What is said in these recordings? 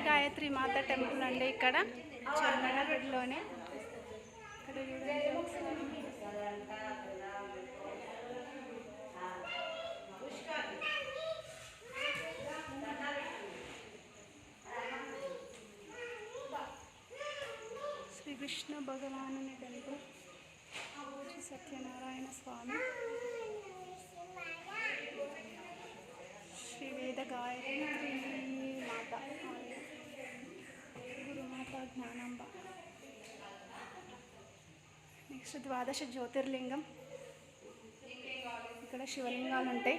గాయత్రి మాత temple అండి. ఇక్కడ చందనగర్లోనే శ్రీకృష్ణ భగవానుని టెంపుల్, శ్రీ సత్యనారాయణ స్వామి, శ్రీ వేద గాయత్రి మాత ఆలయం, గురుమాత జ్ఞానాంబ. నెక్స్ట్ ద్వాదశ జ్యోతిర్లింగం. ఇక్కడ శివలింగాలు ఉంటాయి.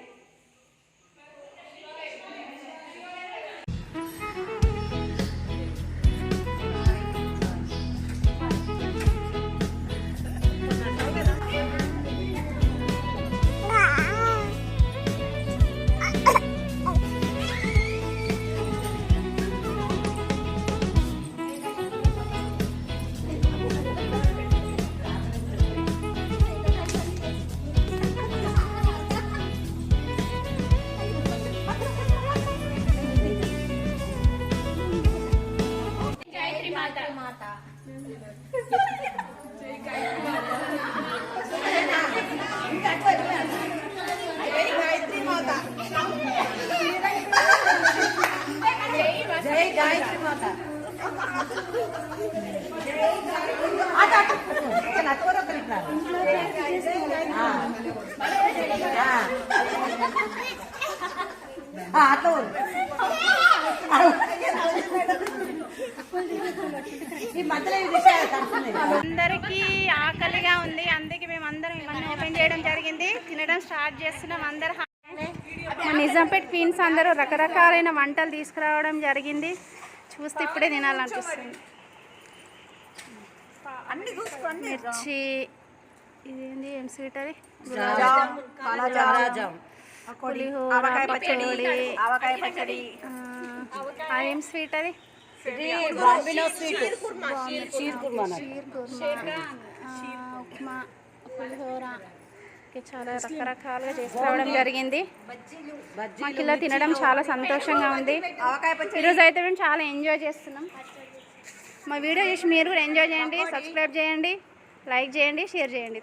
అందరికీ ఆకలిగా ఉంది, అందుకే మేము అందరం ఇవన్నీ ఓపెన్ చేయడం జరిగింది. తినడం స్టార్ట్ చేస్తున్నాం అందరు. నిజాంపేట్ క్వీన్స్ అందరూ రకరకాలైన వంటలు తీసుకురావడం జరిగింది. చూస్తే ఇప్పుడే తినాలనిపిస్తుంది. మిర్చి, ఇదేంటి ఏం స్వీట్ అది, పులిహోర, పచ్చడి, అదేం స్వీట్ అది, ఉప్మా, పులిహోర, చాలా రకరకాలుగా తీసుకురావడం జరిగింది. మాకు ఇలా తినడం చాలా సంతోషంగా ఉంది. ఈరోజు అయితే మేము చాలా ఎంజాయ్ చేస్తున్నాం. మా వీడియో చూసి మీరు కూడా ఎంజాయ్ చేయండి, సబ్స్క్రైబ్ చేయండి, లైక్ చేయండి, షేర్ చేయండి.